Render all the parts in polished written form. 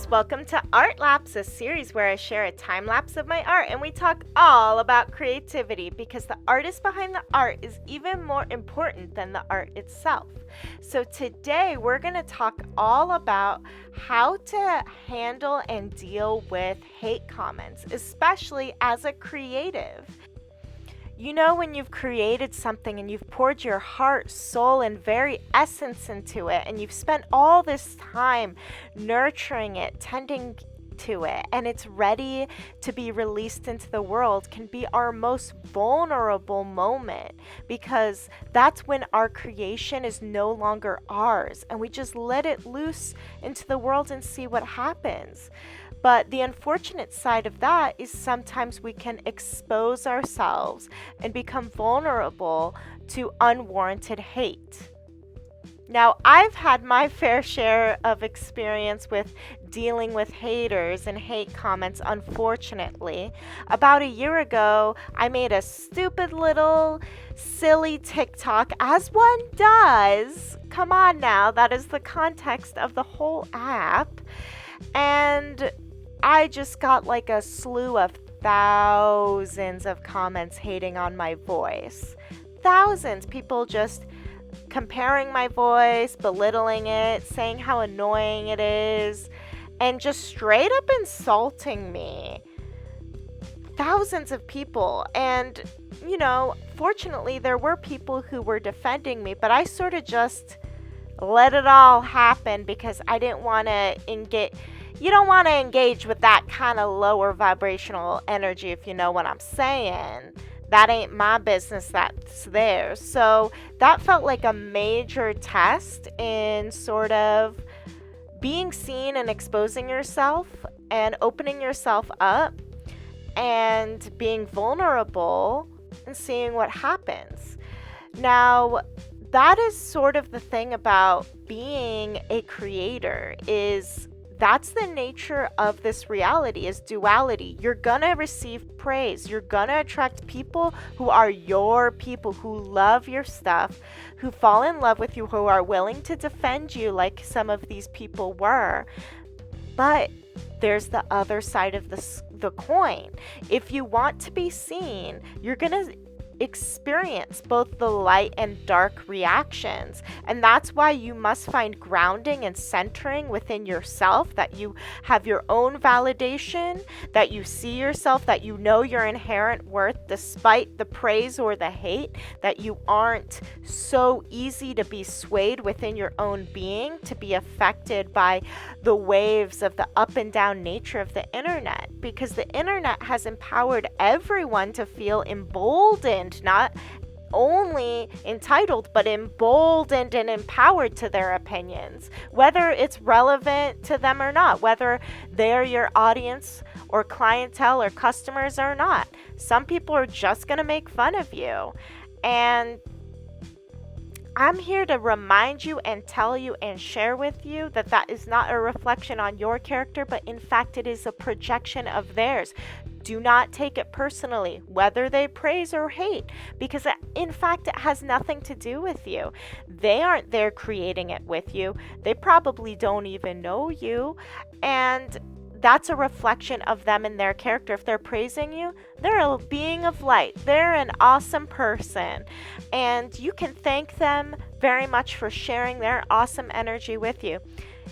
lovers, welcome to ARTlapse, a series where I share a time lapse of my art and we talk all about creativity because the artist behind the art is even more important than the art itself. So today we're going to talk all about how to handle and deal with hate comments, especially as a creative. You know, when you've created something and you've poured your heart, soul, and very essence into it, and you've spent all this time nurturing it, tending to it, and it's ready to be released into the world, can be our most vulnerable moment because that's when our creation is no longer ours and we just let it loose into the world and see what happens. But the unfortunate side of that is sometimes we can expose ourselves and become vulnerable to unwarranted hate. Now, I've had my fair share of experience with dealing with haters and hate comments, unfortunately. About a year ago, I made a stupid little silly TikTok, as one does. Come on now, that is the context of the whole app. And I just got like a slew of thousands of comments hating on my voice. Thousands. People just comparing my voice, belittling it, saying how annoying it is, and just straight up insulting me. Thousands of people. And, you know, fortunately there were people who were defending me, but I sort of just let it all happen because I didn't want to engage. You don't want to engage with that kind of lower vibrational energy, if you know what I'm saying. That ain't my business, that's theirs. So that felt like a major test in sort of being seen and exposing yourself and opening yourself up and being vulnerable and seeing what happens. Now, that is sort of the thing about being a creator, is that's the nature of this reality, is duality. You're gonna receive praise. You're gonna attract people who are your people, who love your stuff, who fall in love with you, who are willing to defend you like some of these people were. But there's the other side of the coin. If you want to be seen, you're gonna experience both the light and dark reactions, and that's why you must find grounding and centering within yourself, that you have your own validation, that you see yourself, that you know your inherent worth despite the praise or the hate, that you aren't so easy to be swayed within your own being, to be affected by the waves of the up and down nature of the internet, because the internet has empowered everyone to feel emboldened, not only entitled, but emboldened and empowered to their opinions, whether it's relevant to them or not, whether they're your audience or clientele or customers or not. Some people are just going to make fun of you. And I'm here to remind you and tell you and share with you that that is not a reflection on your character, but in fact it is a projection of theirs. Do not take it personally, whether they praise or hate, because in fact it has nothing to do with you. They aren't there creating it with you. They probably don't even know you, and that's a reflection of them and their character. If they're praising you, they're a being of light. They're an awesome person, and you can thank them very much for sharing their awesome energy with you.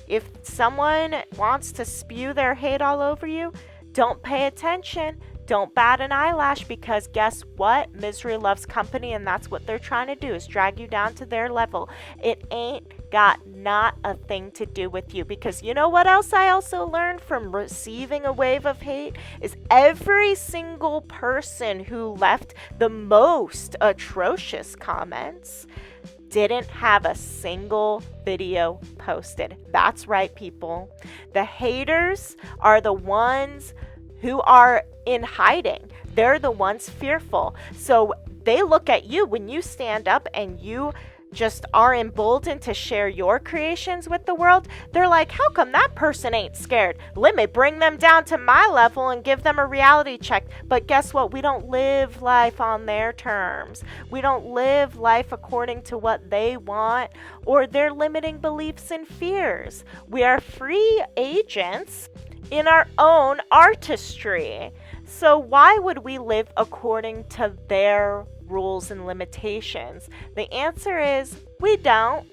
If someone wants to spew their hate all over you, don't pay attention. Don't bat an eyelash, because guess what? Misery loves company, and that's what they're trying to do, is drag you down to their level. It ain't got not a thing to do with you, because you know what else I also learned from receiving a wave of hate is every single person who left the most atrocious comments didn't have a single video posted. That's right, people. The haters are the ones who are in hiding. They're the ones fearful. So they look at you when you stand up and you just are emboldened to share your creations with the world, they're like, how come that person ain't scared? Let me bring them down to my level and give them a reality check. But guess what? We don't live life on their terms. We don't live life according to what they want or their limiting beliefs and fears. We are free agents in our own artistry. So why would we live according to their rules and limitations? The answer is we don't.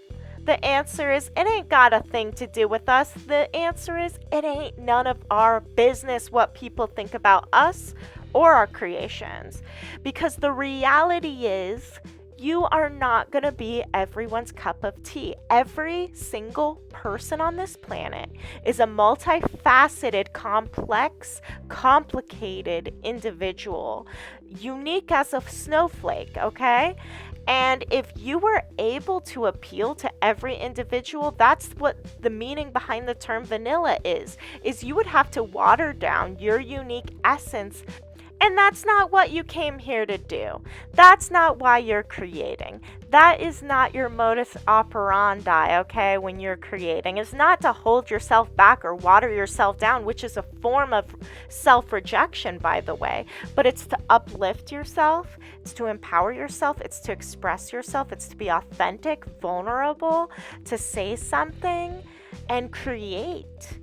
The answer is it ain't got a thing to do with us. The answer is it ain't none of our business what people think about us or our creations. Because the reality is you are not going to be everyone's cup of tea. Every single person on this planet is a multifaceted, complex, complicated individual, unique as a snowflake, okay? And if you were able to appeal to every individual, that's what the meaning behind the term vanilla is you would have to water down your unique essence. And that's not what you came here to do. That's not why you're creating. That is not your modus operandi, okay, when you're creating. It's not to hold yourself back or water yourself down, which is a form of self-rejection, by the way. But it's to uplift yourself. It's to empower yourself. It's to express yourself. It's to be authentic, vulnerable, to say something and create.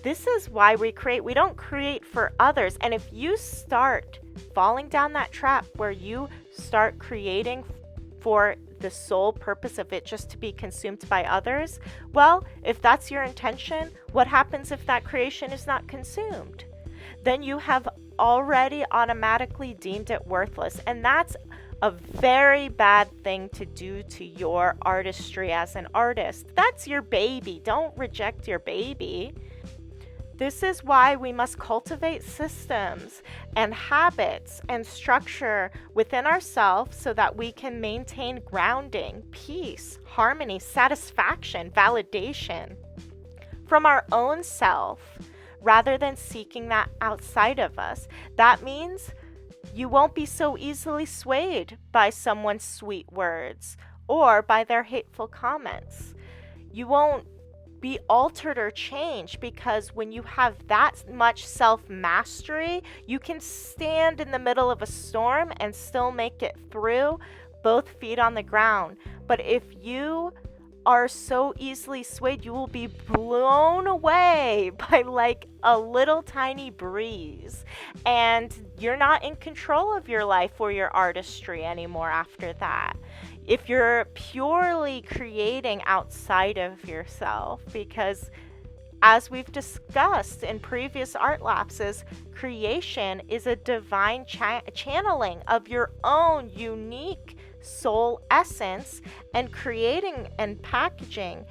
This is why we create. We don't create for others. And if you start falling down that trap where you start creating for the sole purpose of it just to be consumed by others, well, if that's your intention, what happens if that creation is not consumed? Then you have already automatically deemed it worthless. And that's a very bad thing to do to your artistry as an artist. That's your baby. Don't reject your baby. This is why we must cultivate systems and habits and structure within ourselves so that we can maintain grounding, peace, harmony, satisfaction, validation from our own self rather than seeking that outside of us. That means you won't be so easily swayed by someone's sweet words or by their hateful comments. You won't be altered or changed, because when you have that much self-mastery, you can stand in the middle of a storm and still make it through, both feet on the ground. But if you are so easily swayed, you will be blown away by like a little tiny breeze, and you're not in control of your life or your artistry anymore after that. If you're purely creating outside of yourself, because as we've discussed in previous art lapses, creation is a divine channeling of your own unique soul essence, and creating and packaging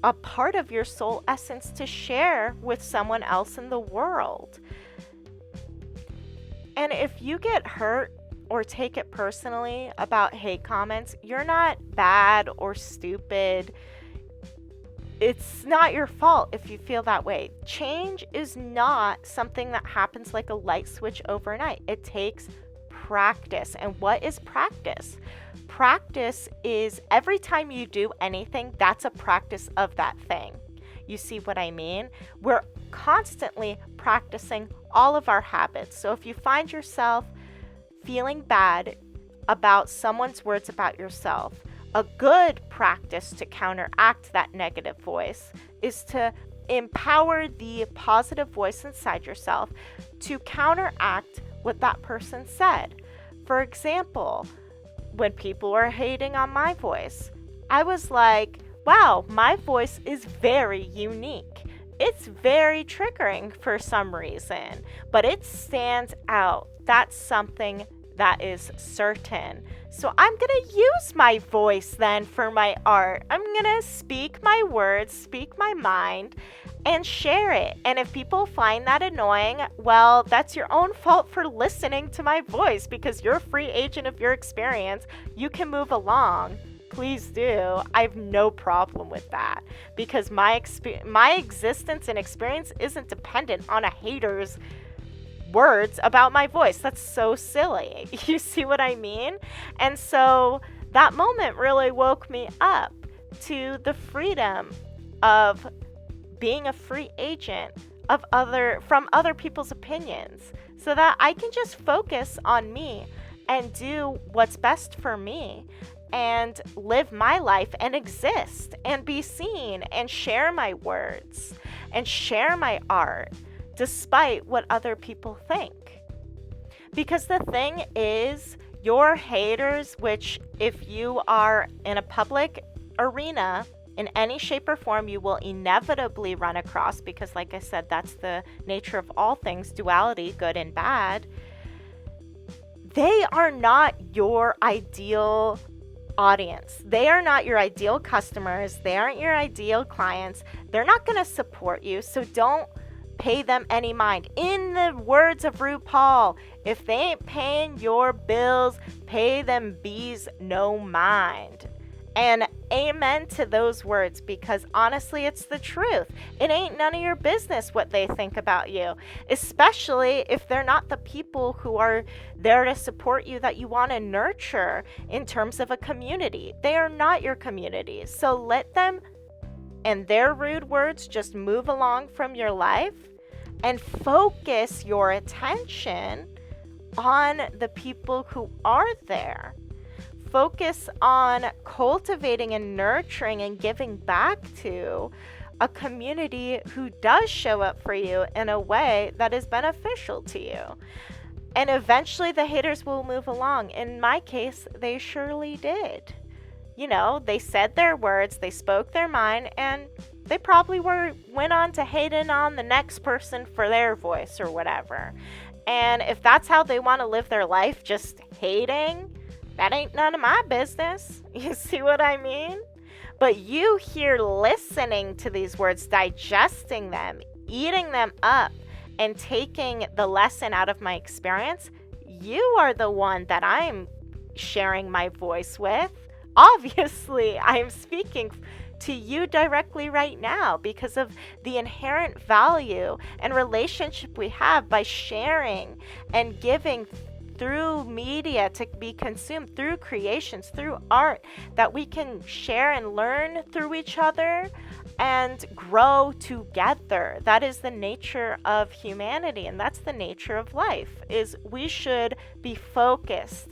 a part of your soul essence to share with someone else in the world. And if you get hurt or take it personally about hate comments, you're not bad or stupid. It's not your fault if you feel that way. Change is not something that happens like a light switch overnight. It takes practice. And what is practice? Practice is every time you do anything, that's a practice of that thing. You see what I mean? We're constantly practicing all of our habits. So if you find yourself feeling bad about someone's words about yourself, a good practice to counteract that negative voice is to empower the positive voice inside yourself to counteract what that person said. For example, when people were hating on my voice, I was like, wow, my voice is very unique. It's very triggering for some reason, but it stands out. That's something that is certain. So I'm going to use my voice then for my art. I'm going to speak my words, speak my mind, and share it. And if people find that annoying, well, that's your own fault for listening to my voice, because you're a free agent of your experience. You can move along. Please do. I have no problem with that, because my existence and experience isn't dependent on a hater's words about my voice. That's so silly. You see what I mean? And so that moment really woke me up to the freedom of being a free agent from other people's opinions, so that I can just focus on me and do what's best for me and live my life and exist and be seen and share my words and share my art despite what other people think. Because the thing is, your haters, which if you are in a public arena in any shape or form, you will inevitably run across, because like I said, that's the nature of all things, duality, good and bad. They are not your ideal audience. They are not your ideal customers. They aren't your ideal clients. They're not going to support you, so don't pay them any mind. In the words of RuPaul, if they ain't paying your bills, pay them bees no mind. And amen to those words, because honestly, it's the truth. It ain't none of your business what they think about you, especially if they're not the people who are there to support you, that you want to nurture in terms of a community. They are not your community. So let them and their rude words just move along from your life and focus your attention on the people who are there. Focus on cultivating and nurturing and giving back to a community who does show up for you in a way that is beneficial to you. And eventually the haters will move along. In my case, they surely did. You know, they said their words, they spoke their mind, and they probably went on to hate on the next person for their voice or whatever. And if that's how they want to live their life, just hating, that ain't none of my business. You see what I mean? But you here listening to these words, digesting them, eating them up, and taking the lesson out of my experience, you are the one that I'm sharing my voice with. Obviously, I'm speaking to you directly right now because of the inherent value and relationship we have by sharing and giving through media to be consumed, through creations, through art, that we can share and learn through each other and grow together. That is the nature of humanity, and that's the nature of life, is we should be focused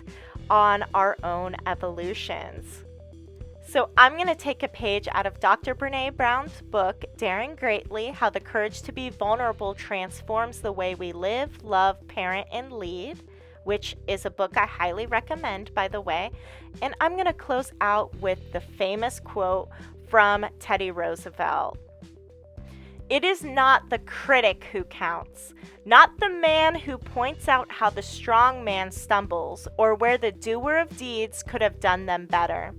on our own evolutions. So I'm going to take a page out of Dr. Brene Brown's book, Daring Greatly, How the Courage to Be Vulnerable Transforms the Way We Live, Love, Parent, and Lead, which is a book I highly recommend, by the way. And I'm going to close out with the famous quote from Teddy Roosevelt. It is not the critic who counts, not the man who points out how the strong man stumbles or where the doer of deeds could have done them better.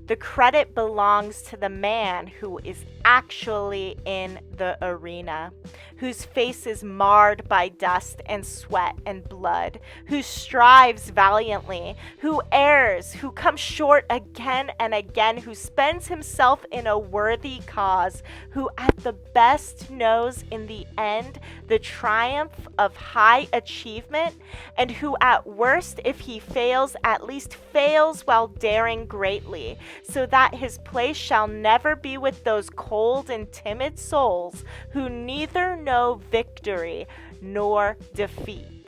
The credit belongs to the man who is actually in the arena, whose face is marred by dust and sweat and blood, who strives valiantly, who errs, who comes short again and again, who spends himself in a worthy cause, who at the best knows in the end the triumph of high achievement, and who at worst, if he fails, at least fails while daring greatly, so that his place shall never be with those cold and timid souls who neither know victory nor defeat.